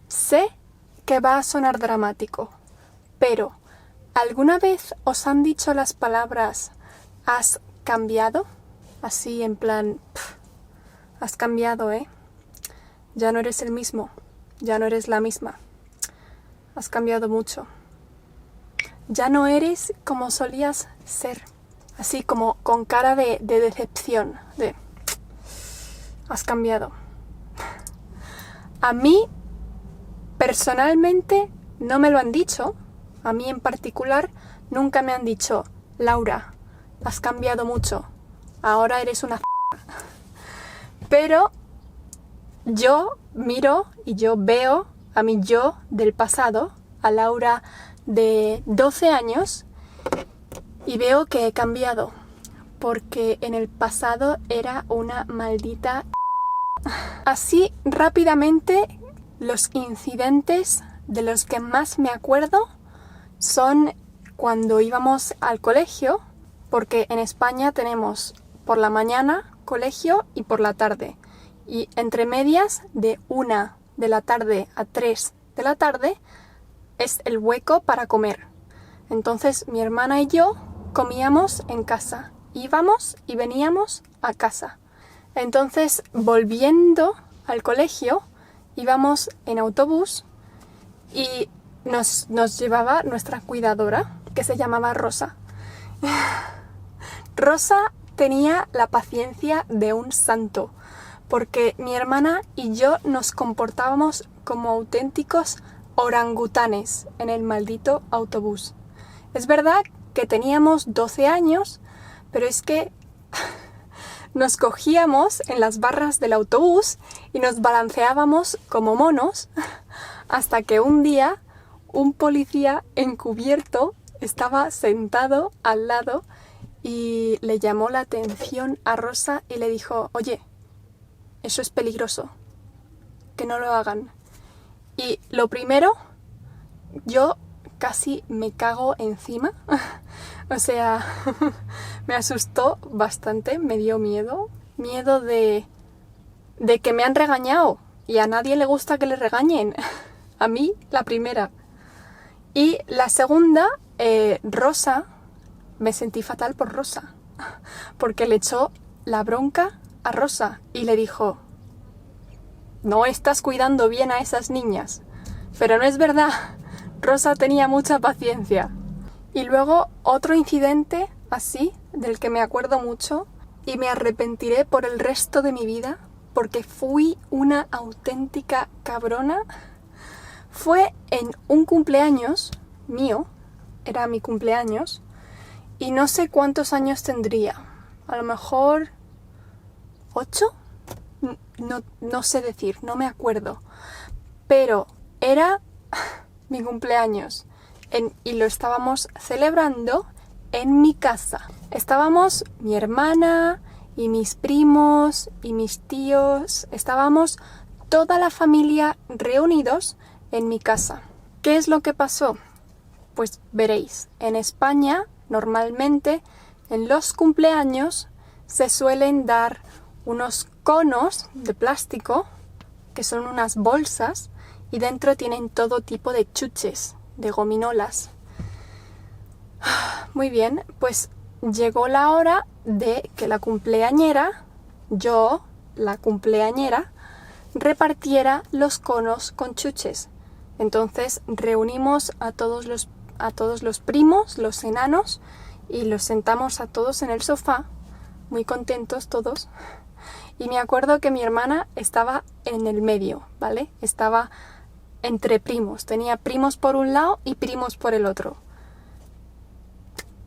Sé que va a sonar dramático, pero ¿alguna vez os han dicho las palabras has cambiado? Así en plan, has cambiado, ¿eh? Ya no eres el mismo, ya no eres la misma. Has cambiado mucho. Ya no eres como solías ser. Así como con cara de decepción, de has cambiado. A mí, personalmente, no me lo han dicho. A mí en particular, nunca me han dicho, Laura, has cambiado mucho. Ahora eres una Pero yo miro y yo veo a mi yo del pasado, a Laura de 12 años, y veo que he cambiado. Porque en el pasado era una maldita. Así rápidamente, los incidentes de los que más me acuerdo son cuando íbamos al colegio, porque en España tenemos por la mañana colegio y por la tarde. Y entre medias, de 1 de la tarde a 3 de la tarde, es el hueco para comer. Entonces mi hermana y yo comíamos en casa. Íbamos y veníamos a casa. Entonces, volviendo al colegio, íbamos en autobús y nos llevaba nuestra cuidadora, que se llamaba Rosa. Rosa tenía la paciencia de un santo, porque mi hermana y yo nos comportábamos como auténticos orangutanes en el maldito autobús. Es verdad que teníamos 12 años, pero es que nos cogíamos en las barras del autobús y nos balanceábamos como monos hasta que un día un policía encubierto estaba sentado al lado y le llamó la atención a Rosa y le dijo, oye, eso es peligroso, que no lo hagan. Y lo primero, yo casi me cago encima. O sea, me asustó bastante, me dio miedo. Miedo de que me han regañado. Y a nadie le gusta que le regañen. A mí, la primera. Y la segunda, Rosa, me sentí fatal por Rosa. Porque le echó la bronca a Rosa y le dijo, no estás cuidando bien a esas niñas. Pero no es verdad. Rosa tenía mucha paciencia. Y luego otro incidente así, del que me acuerdo mucho y me arrepentiré por el resto de mi vida, porque fui una auténtica cabrona, fue en un cumpleaños mío, era mi cumpleaños, y no sé cuántos años tendría, a lo mejor 8, no sé decir, no me acuerdo, pero era mi cumpleaños. Y lo estábamos celebrando en mi casa. Estábamos mi hermana y mis primos y mis tíos. Estábamos toda la familia reunidos en mi casa. ¿Qué es lo que pasó? Pues veréis, en España normalmente en los cumpleaños se suelen dar unos conos de plástico que son unas bolsas y dentro tienen todo tipo de chuches, de gominolas. Muy bien, pues llegó la hora de que la cumpleañera, yo, la cumpleañera, repartiera los conos con chuches. Entonces reunimos a todos los primos, los enanos, y los sentamos a todos en el sofá, muy contentos todos. Y me acuerdo que mi hermana estaba en el medio, ¿vale? Estaba entre primos. Tenía primos por un lado y primos por el otro.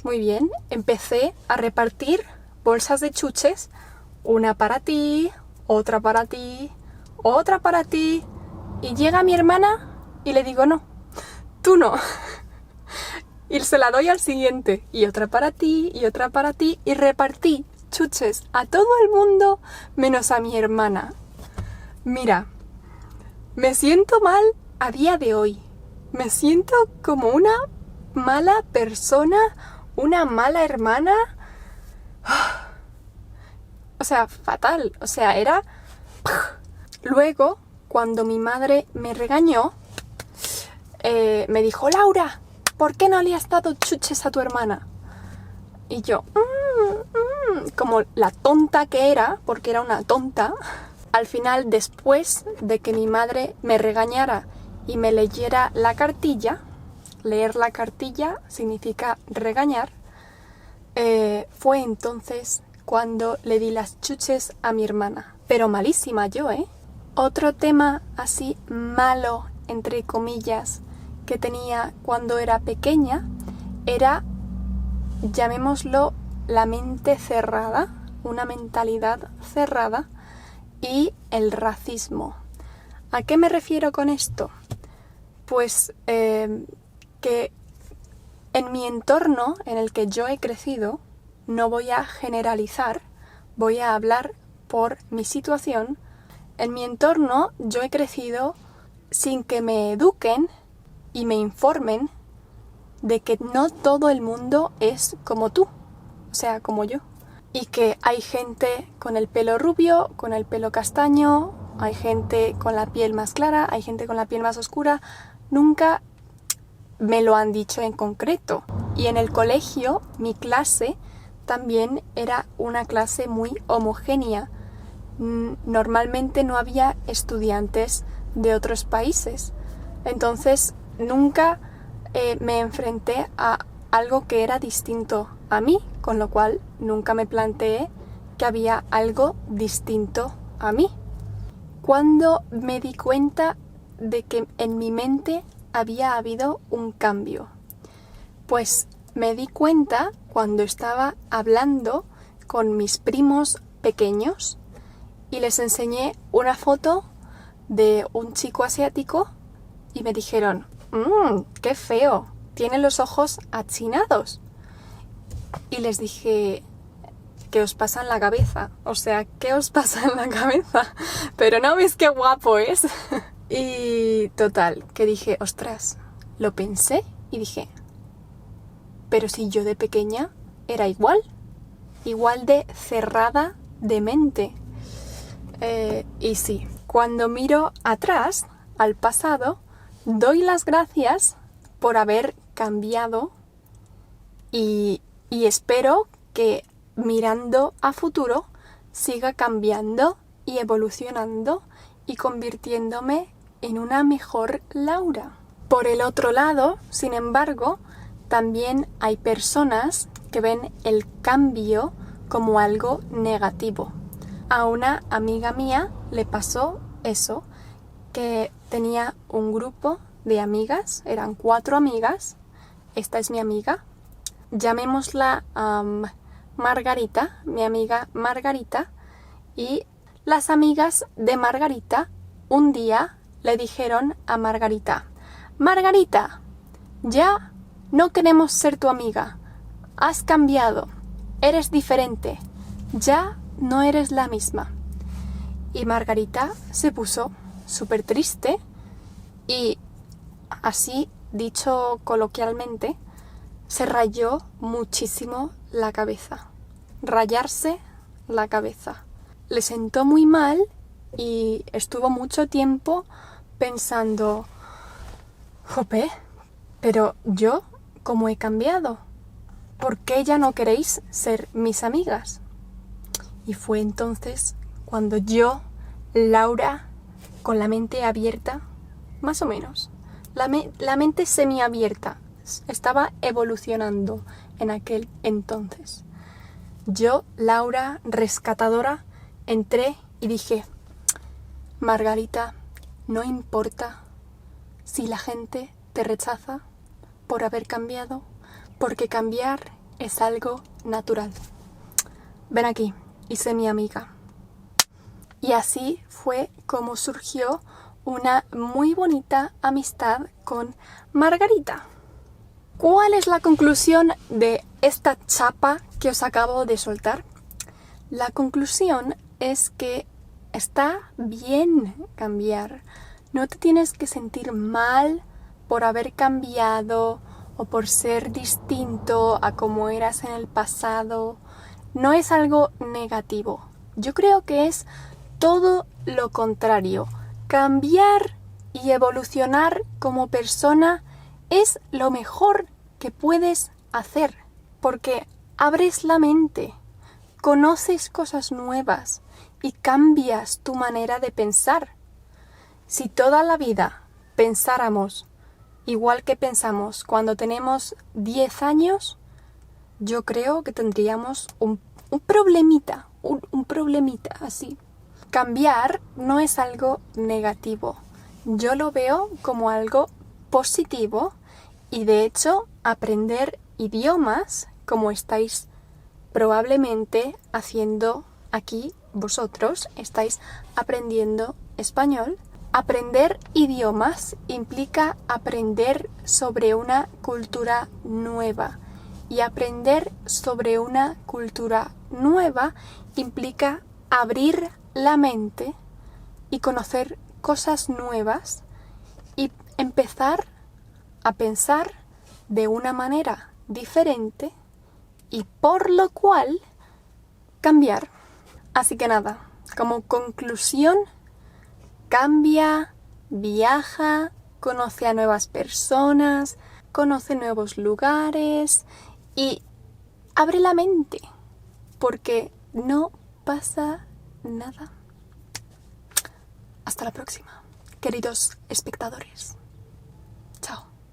Muy bien, empecé a repartir bolsas de chuches. Una para ti, otra para ti, otra para ti. Y llega mi hermana y le digo, no, tú no. Y se la doy al siguiente. Y otra para ti, y otra para ti. Y repartí chuches a todo el mundo menos a mi hermana. Mira, me siento mal a día de hoy. Me siento como una mala persona, una mala hermana. O sea, fatal. O sea, era. Luego, cuando mi madre me regañó, me dijo: Laura, ¿por qué no le has dado chuches a tu hermana? Y yo, como la tonta que era, porque era una tonta, al final, después de que mi madre me regañara y me leyera la cartilla, leer la cartilla significa regañar, fue entonces cuando le di las chuches a mi hermana. Pero malísima yo, ¿eh? Otro tema así malo, entre comillas, que tenía cuando era pequeña era, llamémoslo, la mente cerrada, una mentalidad cerrada, y el racismo. ¿A qué me refiero con esto? Pues que en mi entorno en el que yo he crecido, no voy a generalizar, voy a hablar por mi situación. En mi entorno yo he crecido sin que me eduquen y me informen de que no todo el mundo es como tú, o sea, como yo. Y que hay gente con el pelo rubio, con el pelo castaño, hay gente con la piel más clara, hay gente con la piel más oscura. Nunca me lo han dicho en concreto. Y en el colegio, mi clase también era una clase muy homogénea. Normalmente no había estudiantes de otros países. Entonces, nunca me enfrenté a algo que era distinto a mí, con lo cual nunca me planteé que había algo distinto a mí. Cuando me di cuenta de que en mi mente había habido un cambio, pues me di cuenta cuando estaba hablando con mis primos pequeños y les enseñé una foto de un chico asiático y me dijeron: ¡qué feo! Tiene los ojos achinados. Y les dije: ¿qué os pasa en la cabeza? O sea, ¿qué os pasa en la cabeza? Pero no ves qué guapo es. Y total, que dije: ostras, lo pensé y dije: pero si yo de pequeña era igual de cerrada de mente. Y sí, cuando miro atrás, al pasado, doy las gracias por haber cambiado y espero que mirando a futuro siga cambiando y evolucionando y convirtiéndome en una mejor Laura. Por el otro lado, sin embargo, también hay personas que ven el cambio como algo negativo. A una amiga mía le pasó eso, que tenía un grupo de amigas, eran 4 amigas, esta es mi amiga, llamémosla Margarita, mi amiga Margarita, y las amigas de Margarita un día le dijeron a Margarita: Margarita, ya no queremos ser tu amiga, has cambiado, eres diferente, ya no eres la misma. Y Margarita se puso súper triste y, así dicho coloquialmente, se rayó muchísimo la cabeza. Rayarse la cabeza. Le sentó muy mal y estuvo mucho tiempo pensando: jope, pero yo, ¿cómo he cambiado? ¿Por qué ya no queréis ser mis amigas? Y fue entonces cuando yo, Laura, con la mente abierta, más o menos, la mente semiabierta, estaba evolucionando en aquel entonces. Yo, Laura, rescatadora, entré y dije: Margarita, no importa si la gente te rechaza por haber cambiado, porque cambiar es algo natural. Ven aquí y sé mi amiga. Y así fue como surgió una muy bonita amistad con Margarita. ¿Cuál es la conclusión de esta chapa que os acabo de soltar? La conclusión es que está bien cambiar. No te tienes que sentir mal por haber cambiado o por ser distinto a como eras en el pasado. No es algo negativo. Yo creo que es todo lo contrario. Cambiar y evolucionar como persona es lo mejor que puedes hacer, porque abres la mente, conoces cosas nuevas y cambias tu manera de pensar. Si toda la vida pensáramos igual que pensamos cuando tenemos 10 años, yo creo que tendríamos un problemita, un problemita así. Cambiar no es algo negativo. Yo lo veo como algo positivo y de hecho aprender idiomas, como estáis probablemente haciendo aquí vosotros, estáis aprendiendo español. Aprender idiomas implica aprender sobre una cultura nueva y aprender sobre una cultura nueva implica abrir la mente y conocer cosas nuevas y empezar a pensar de una manera diferente y por lo cual cambiar. Así que nada, como conclusión, cambia, viaja, conoce a nuevas personas, conoce nuevos lugares y abre la mente, porque no pasa nada. Hasta la próxima, queridos espectadores.